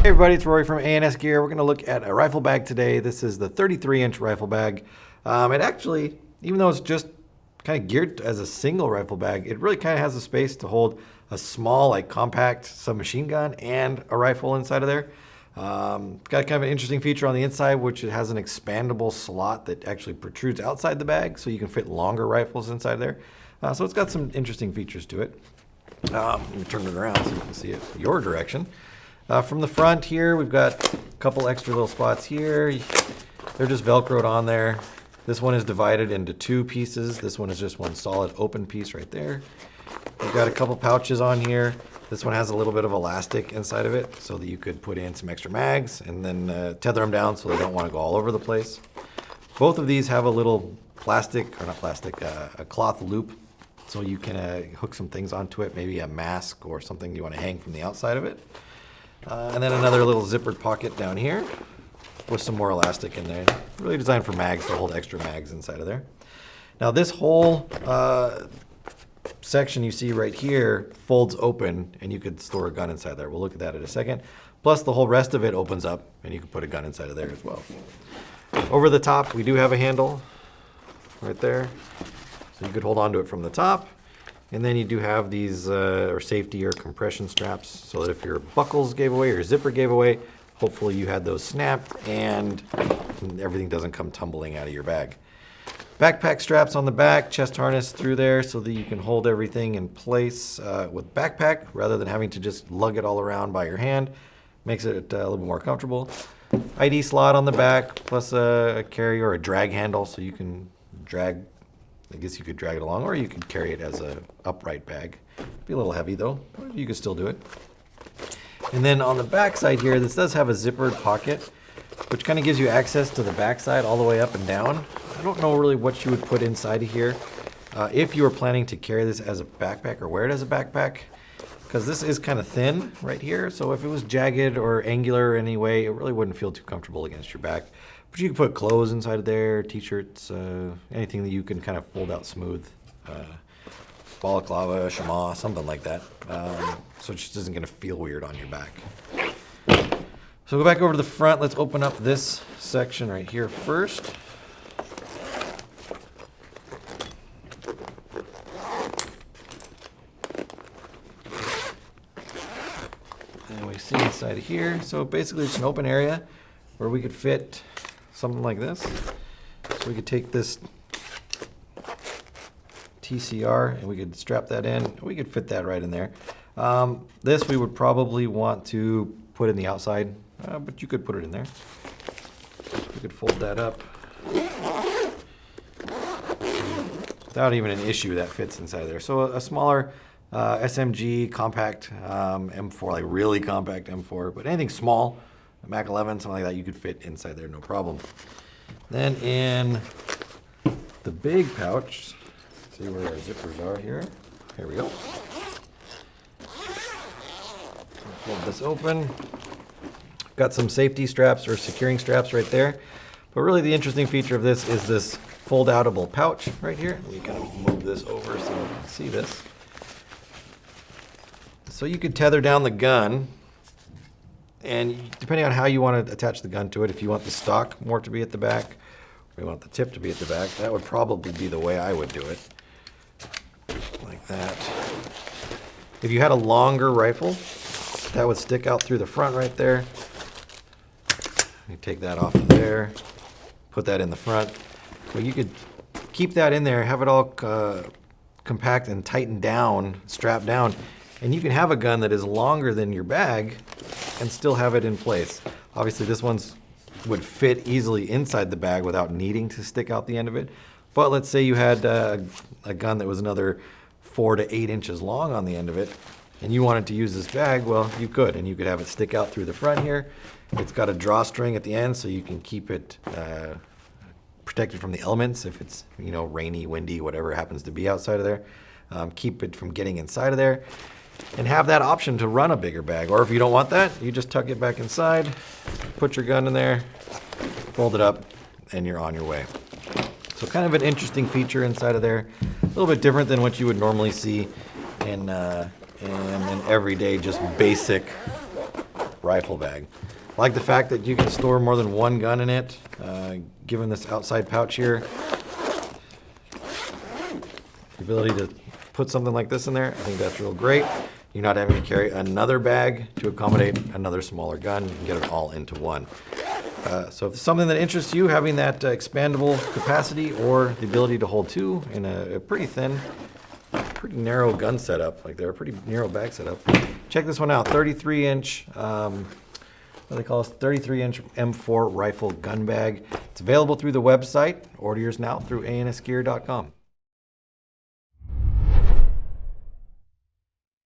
Hey everybody, it's Rory from A&S Gear. We're going to look at a rifle bag today. This is the 33-inch rifle bag. It actually, even though it's just kind of geared as a single rifle bag, it really kind of has the space to hold a small, like compact submachine gun and a rifle inside of there. It's got kind of an interesting feature on the inside, which it has an expandable slot that actually protrudes outside the bag, so you can fit longer rifles inside there. So it's got some interesting features to it. Let me turn it around so you can see it your direction. From the front here, we've got a couple extra little spots here. They're just Velcroed on there. This one is divided into two pieces. This one is just one solid open piece right there. We've got a couple pouches on here. This one has a little bit of elastic inside of it so that you could put in some extra mags and then tether them down so they don't want to go all over the place. Both of these have a little a cloth loop so you can hook some things onto it, maybe a mask or something you want to hang from the outside of it. And then another little zippered pocket down here with some more elastic in there. Really designed for mags to hold extra mags inside of there. Now this whole section you see right here folds open and you could store a gun inside there. We'll look at that in a second. Plus the whole rest of it opens up and you can put a gun inside of there as well. Over the top we do have a handle right there. So you could hold on to it from the top. And then you do have these or safety or compression straps so that if your buckles gave away or your zipper gave away, hopefully you had those snapped and everything doesn't come tumbling out of your bag. Backpack straps on the back, chest harness through there so that you can hold everything in place with backpack rather than having to just lug it all around by your hand. Makes it a little bit more comfortable. ID slot on the back plus a carry or a drag handle so you can drag. I guess you could drag it along, or you could carry it as a upright bag. Be a little heavy though, but you could still do it. And then on the back side here, this does have a zippered pocket, which kind of gives you access to the back side all the way up and down. I don't know really what you would put inside of here. If you were planning to carry this as a backpack or wear it as a backpack, because this is kind of thin right here, so if it was jagged or angular anyway, it really wouldn't feel too comfortable against your back. But you can put clothes inside of there, t-shirts, anything that you can kind of fold out smooth. Balaclava, chamois, something like that. So it just isn't going to feel weird on your back. So go back over to the front. Let's open up this section right here first. And we see inside of here. So basically it's an open area where we could fit something like this. So we could take this TCR and we could strap that in. We could fit that right in there. This we would probably want to put in the outside, but you could put it in there. We could fold that up. Without even an issue, that fits inside of there. So a smaller SMG compact M4, like really compact M4, but anything small, a Mac 11, something like that, you could fit inside there, no problem. Then in the big pouch, see where our zippers are here. Here we go. Fold this open. Got some safety straps or securing straps right there. But really the interesting feature of this is this fold-outable pouch right here. Let me kind of move this over so you can see this. So you could tether down the gun, and depending on how you want to attach the gun to it, if you want the stock more to be at the back, or you want the tip to be at the back, that would probably be the way I would do it. Like that. If you had a longer rifle, that would stick out through the front right there. You take that off of there, put that in the front. So you could keep that in there, have it all compact and tightened down, strapped down, and you can have a gun that is longer than your bag and still have it in place. Obviously this one's would fit easily inside the bag without needing to stick out the end of it. But let's say you had a gun that was another 4 to 8 inches long on the end of it, and you wanted to use this bag, well, you could, and you could have it stick out through the front here. It's got a drawstring at the end, so you can keep it protected from the elements if it's, you know, rainy, windy, whatever happens to be outside of there. Keep it from getting inside of there, and have that option to run a bigger bag. Or if you don't want that, you just tuck it back inside, put your gun in there, fold it up, and you're on your way. So kind of an interesting feature inside of there. A little bit different than what you would normally see in an everyday, just basic rifle bag. I like the fact that you can store more than one gun in it, given this outside pouch here. The ability to put something like this in there, I think that's real great. You're not having to carry another bag to accommodate another smaller gun. You can get it all into one. So if it's something that interests you, having that expandable capacity or the ability to hold two in a pretty thin, pretty narrow gun setup, like they're a pretty narrow bag setup. Check this one out, 33-inch, what do they call this? 33-inch M4 rifle gun bag. It's available through the website. Order yours now through ansgear.com.